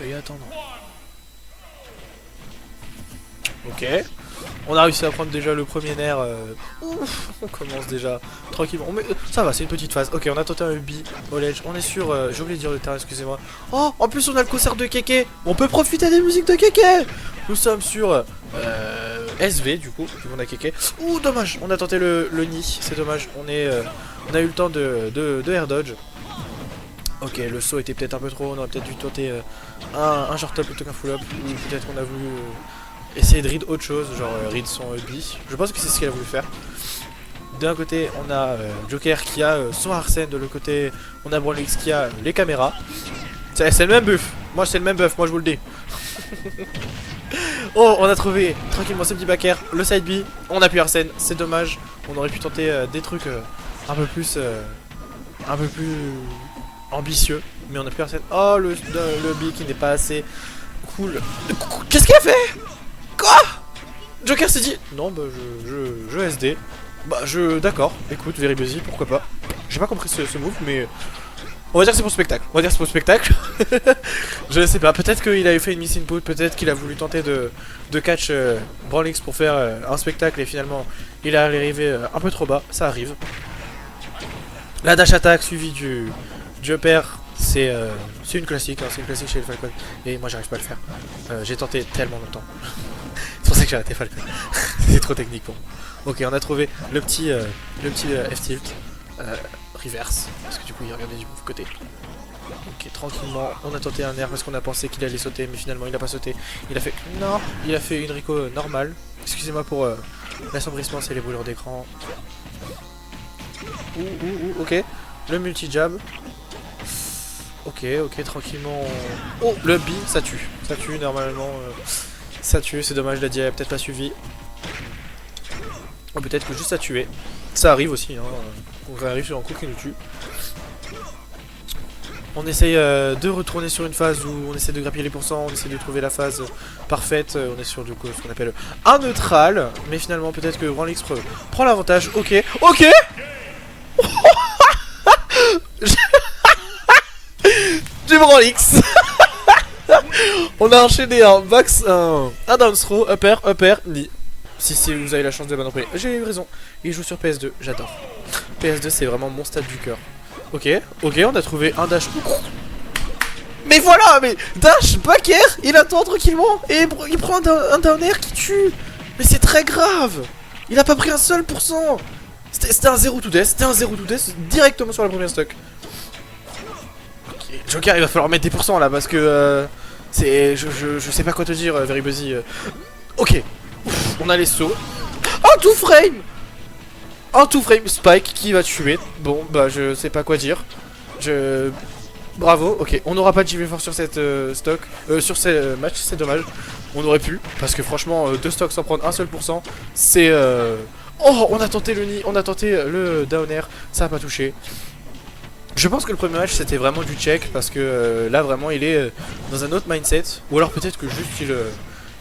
failli attendre. Ok. On a réussi à prendre déjà le premier nerf. Ouf, on commence déjà tranquillement. Ça va, c'est une petite phase. Ok, on a tenté un ubi au ledge. On est sur. J'ai oublié de dire le terrain, excusez-moi. Oh, en plus, on a le concert de Keke. On peut profiter des musiques de Keke. Nous sommes sur SV, du coup, on a Keke. Ouh, dommage, on a tenté le nid. C'est dommage. On a eu le temps de air dodge. Ok, le saut était peut-être un peu trop. On aurait peut-être dû tenter un short up plutôt qu'un full up. Ou peut-être qu'on a voulu. Essayer de read autre chose, genre read son bi. Je pense que c'est ce qu'il a voulu faire. D'un côté, on a Joker qui a son Arsène. De l'autre côté, on a Brawlix qui a les caméras. C'est le même buff. Moi, c'est le même buff, moi je vous le dis. Oh, on a trouvé tranquillement ce petit backer, le side B. On a pu Arsène, c'est dommage. On aurait pu tenter des trucs un peu plus ambitieux. Mais on a pu Arsène. Oh, le B qui n'est pas assez cool. Qu'est-ce qu'il a fait? Quoi? Joker s'est dit non bah je SD. Bah d'accord, écoute, very busy, pourquoi pas. J'ai pas compris ce move mais on va dire que c'est pour le spectacle. On va dire que c'est pour le spectacle. Je sais pas, peut-être qu'il avait fait une miss input, peut-être qu'il a voulu tenter de catch Brawlix pour faire un spectacle et finalement il est arrivé un peu trop bas, ça arrive. La dash attack suivie du upper. C'est une classique, hein, c'est une classique chez le Falcon. Et moi j'arrive pas à le faire. J'ai tenté tellement longtemps. C'est pour ça que j'ai raté Falcon. C'est trop technique pour moi. Ok, on a trouvé le petit F-tilt. Reverse. Parce que du coup il regardait du mauvais côté. Ok, tranquillement. On a tenté un air parce qu'on a pensé qu'il allait sauter. Mais finalement il a pas sauté. Il a fait... Non, il a fait une Rico normale. Excusez-moi pour l'assombrissement, c'est les brûlures d'écran. Ok. Le multi-jab. Ok, tranquillement. Oh, le B, ça tue. Ça tue, normalement. Ça tue, c'est dommage, la dia a peut-être pas suivi. Ou peut-être que juste ça tué. Ça arrive aussi, hein. On arrive sur un coup qui nous tue. On essaye de retourner sur une phase où on essaie de grappiller les pourcents, on essaie de trouver la phase parfaite. On est sur du coup ce qu'on appelle un neutral. Mais finalement, peut-être que Brawlix prend l'avantage. Ok. Du Brawlix. On a enchaîné un down throw, upper, knee. Si vous avez la chance de bien en prix. J'ai eu raison. Il joue sur PS2, j'adore. PS2 c'est vraiment mon stade du cœur. Ok, on a trouvé un dash. Mais voilà, mais dash, back air, il attend tranquillement et il prend un down air qui tue. Mais c'est très grave. Il a pas pris un seul pourcent. C'était un 0 to death, directement sur la première stock. Joker, il va falloir mettre des pourcents là parce que c'est. Je sais pas quoi te dire, Very Buzzy. Ok, ouf, on a les sauts. Un two frame Spike qui va tuer. Bon, bah je sais pas quoi dire. Bravo, ok, on n'aura pas de GV4 sur cette stock, sur ce match, c'est dommage. On aurait pu, parce que franchement, deux stocks sans prendre un seul pourcent, c'est. Oh, on a tenté le nid, on a tenté le down air, ça a pas touché. Je pense que le premier match c'était vraiment du check parce que là vraiment il est dans un autre mindset. Ou alors peut-être que juste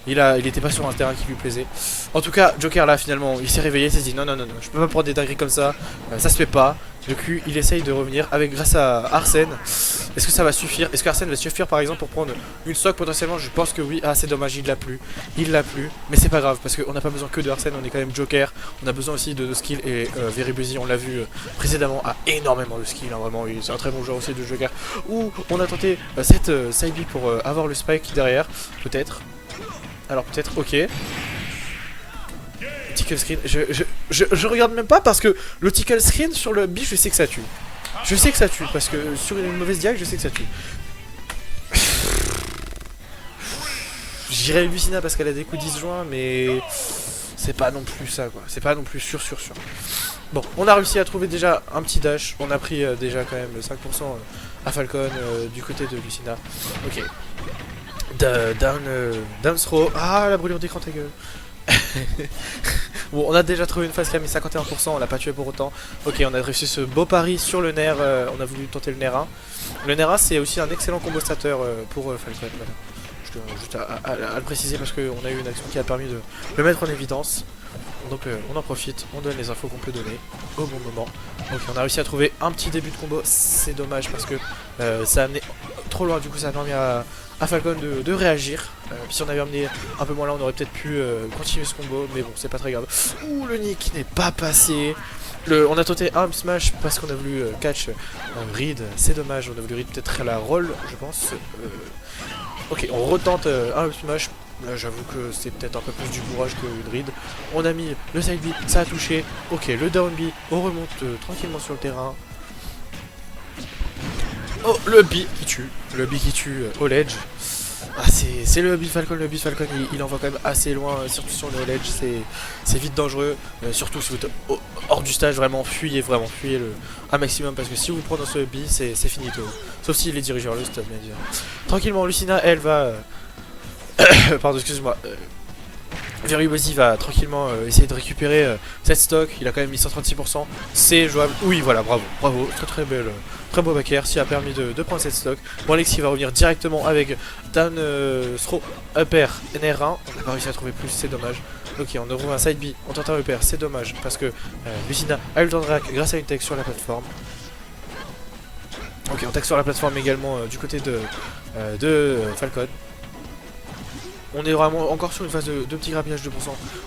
il était pas sur un terrain qui lui plaisait. En tout cas, Joker là finalement il s'est réveillé, il s'est dit non, je peux pas prendre des dingueries comme ça, ça se fait pas. Depuis il essaye de revenir grâce à Arsène. Est-ce que ça va suffire? Est-ce qu'Arsène va suffire par exemple pour prendre une stock potentiellement? Je pense que oui. Ah c'est dommage, il l'a plus. Mais c'est pas grave parce qu'on n'a pas besoin que de Arsène, on est quand même Joker. On a besoin aussi de skill et Very Buzzy, on l'a vu précédemment, a énormément de skill, hein, vraiment. C'est un très bon joueur aussi de Joker. Ouh, on a tenté cette side B pour avoir le spike derrière, peut-être. Alors peut-être, ok. Tickle screen, je regarde même pas parce que le tickle screen sur le B, je sais que ça tue. Je sais que ça tue parce que sur une mauvaise diag, je sais que ça tue. J'irai Lucina parce qu'elle a des coups disjoints, mais c'est pas non plus ça quoi. C'est pas non plus sûr. Bon, on a réussi à trouver déjà un petit dash. On a pris déjà quand même 5% à Falcon du côté de Lucina. Ok. Down throw. Ah, la brûlure d'écran, ta gueule. Bon, on a déjà trouvé une phase qui a mis 51%, on l'a pas tué pour autant. Ok, on a réussi ce beau pari sur le nerf, on a voulu tenter le nerf 1. Le nerf 1 c'est aussi un excellent combo starter pour Falcon. Voilà. Je tiens juste à le préciser parce qu'on a eu une action qui a permis de le mettre en évidence. Donc on en profite, on donne les infos qu'on peut donner au bon moment. Ok, on a réussi à trouver un petit début de combo, c'est dommage parce que ça a amené... trop loin, du coup ça a permis à Falcon de réagir. Puis si on avait amené un peu moins là, on aurait peut-être pu continuer ce combo, mais bon, c'est pas très grave. Ouh, le Nick n'est pas passé. On a tenté un up smash parce qu'on a voulu catch Reed, c'est dommage, on a voulu Reed peut-être à la roll, je pense. Ok, on retente un up smash. Là, j'avoue que c'est peut-être un peu plus du bourrage que une Reed. On a mis le side B, ça a touché. Ok, le down B, on remonte tranquillement sur le terrain. Oh, le B qui tue. Le B qui tue au ledge. Ah, c'est le B Falcon. Le B Falcon, il envoie quand même assez loin, surtout sur le ledge. C'est vite dangereux. Surtout si vous êtes hors du stage, vraiment fuyez le un maximum. Parce que si vous prenez dans ce B, c'est finito. Sauf s'il est dirigé vers le stade, bien sûr. Tranquillement, Lucina, elle va. Pardon, excuse-moi. Verubozy va tranquillement essayer de récupérer cette stock. Il a quand même mis 136%. C'est jouable. Oui, voilà, bravo. Bravo. Très belle. Très beau back air, ce qui a permis de prendre cette stock. Bon, Alexis va revenir directement avec down throw upper NR1. On n'a pas réussi à trouver plus, c'est dommage. Ok, on trouve un side B, on tente un upper, c'est dommage parce que Lucina a eu le temps de rack grâce à une tech sur la plateforme. Ok, on tech sur la plateforme également du côté de Falcon. On est vraiment encore sur une phase de petit grappillage 2%.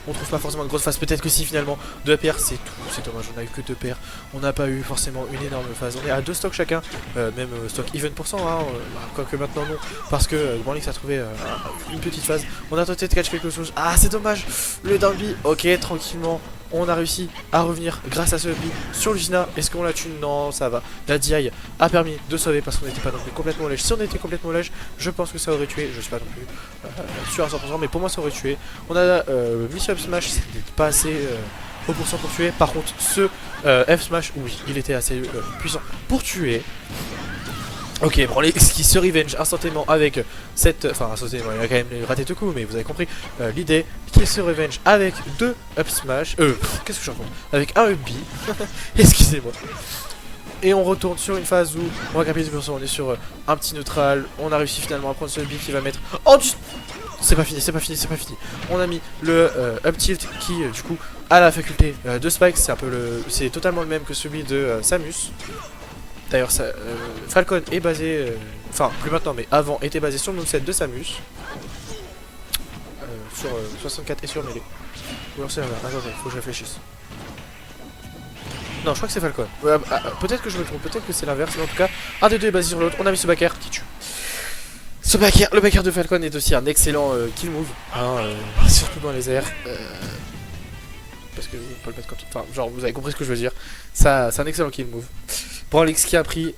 On trouve pas forcément de grosse phase. Peut-être que si finalement 2 paires c'est tout. C'est dommage, on a eu que 2 paires. On n'a pas eu forcément une énorme phase. On est à 2 stocks chacun. Même stock even %. Hein, quoique maintenant non. Parce que Branlix a trouvé une petite phase. On a tenté de catch quelque chose. Ah, c'est dommage. Le down B. Ok, tranquillement. On a réussi à revenir grâce à ce B sur Lucina. Est-ce qu'on l'a tué? Non, ça va. La DI a permis de sauver parce qu'on n'était pas non plus complètement au ledge. Si on était complètement au ledge, je pense que ça aurait tué. Je suis pas non plus sûr à 100%, mais pour moi ça aurait tué. On a Mission Up Smash, c'était pas assez au pourcent pour tuer. Par contre, ce F Smash, oui, il était assez puissant pour tuer. Ok, Branlix qui se revenge instantanément avec cette... Enfin, instantanément, il a quand même raté tout coup, mais vous avez compris l'idée. Qui se revenge avec 2 up smash. Qu'est-ce que je raconte? Avec un up B. Excusez-moi. Et on retourne sur une phase où on va capitaliser, on est sur un petit neutral. On a réussi finalement à prendre ce B qui va mettre... Oh, c'est pas fini, c'est pas fini, c'est pas fini. On a mis le up tilt qui, du coup, a la faculté de spike. C'est un peu le... C'est totalement le même que celui de Samus. D'ailleurs, Falcon est basé, enfin plus maintenant, mais avant était basé sur le moveset de Samus, sur 64 et sur Melee. Ou alors c'est l'inverse. Attendez, faut que je réfléchisse. Non, je crois que c'est Falcon. Peut-être que je me trompe, peut-être que c'est l'inverse, mais en tout cas, un des deux est basé sur l'autre. On a mis ce back air qui tue. Ce back air, le back air de Falcon est aussi un excellent kill move, hein, surtout dans les airs. Parce que on peut le mettre comme... Enfin, genre, vous avez compris ce que je veux dire. Ça, c'est un excellent kill move. Branlix qui a pris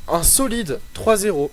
un solide 3-0